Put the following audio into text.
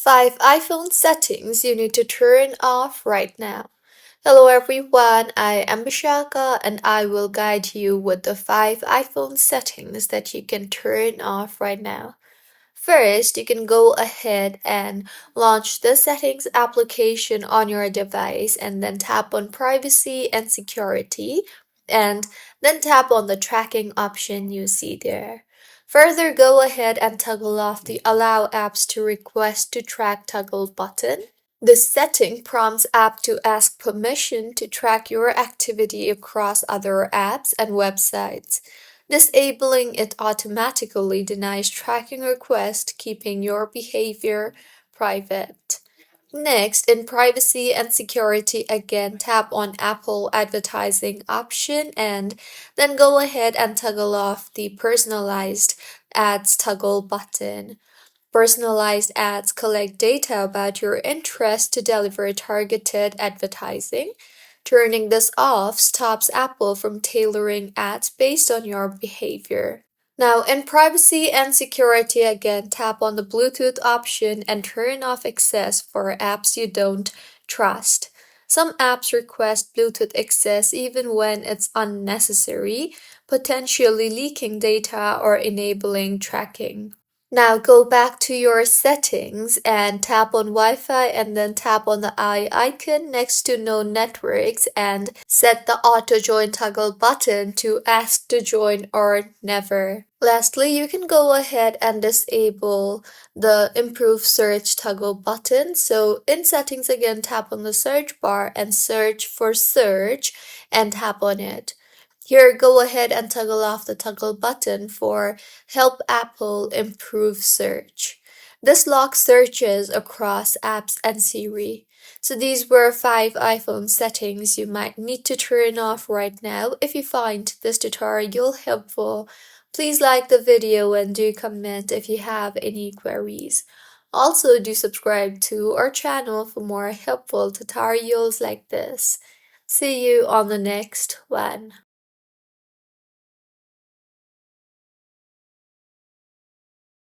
5 iPhone settings you need to turn off right now. Hello everyone, I am Bishaka and I will guide you with the 5 iPhone settings that you can turn off right now. First, you can go ahead and launch the settings application on your device and then tap on privacy and security and then tap on the tracking option you see there. Further, go ahead and toggle off the allow apps to request to track toggle button. This setting prompts app to ask permission to track your activity across other apps and websites. Disabling it automatically denies tracking requests, keeping your behavior private. Next, in privacy and security, again tap on Apple advertising option and then go ahead and toggle off the personalized ads toggle button. Personalized ads collect data about your interest to deliver targeted advertising. Turning this off stops Apple from tailoring ads based on your behavior. Now, in privacy and security, again, tap on the Bluetooth option and turn off access for apps you don't trust. Some apps request Bluetooth access even when it's unnecessary, potentially leaking data or enabling tracking. Now go back to your settings and tap on Wi-Fi and then tap on the eye icon next to no networks and set the auto join toggle button to ask to join or never. Lastly, you can go ahead and disable the improve search toggle button. So in settings again, tap on the search bar and search for search and tap on it. Here, go ahead and toggle off the toggle button for Help Apple Improve Search. This locks searches across apps and Siri. So these were 5 iPhone settings you might need to turn off right now. If you find this tutorial helpful, please like the video and do comment if you have any queries. Also, do subscribe to our channel for more helpful tutorials like this. See you on the next one.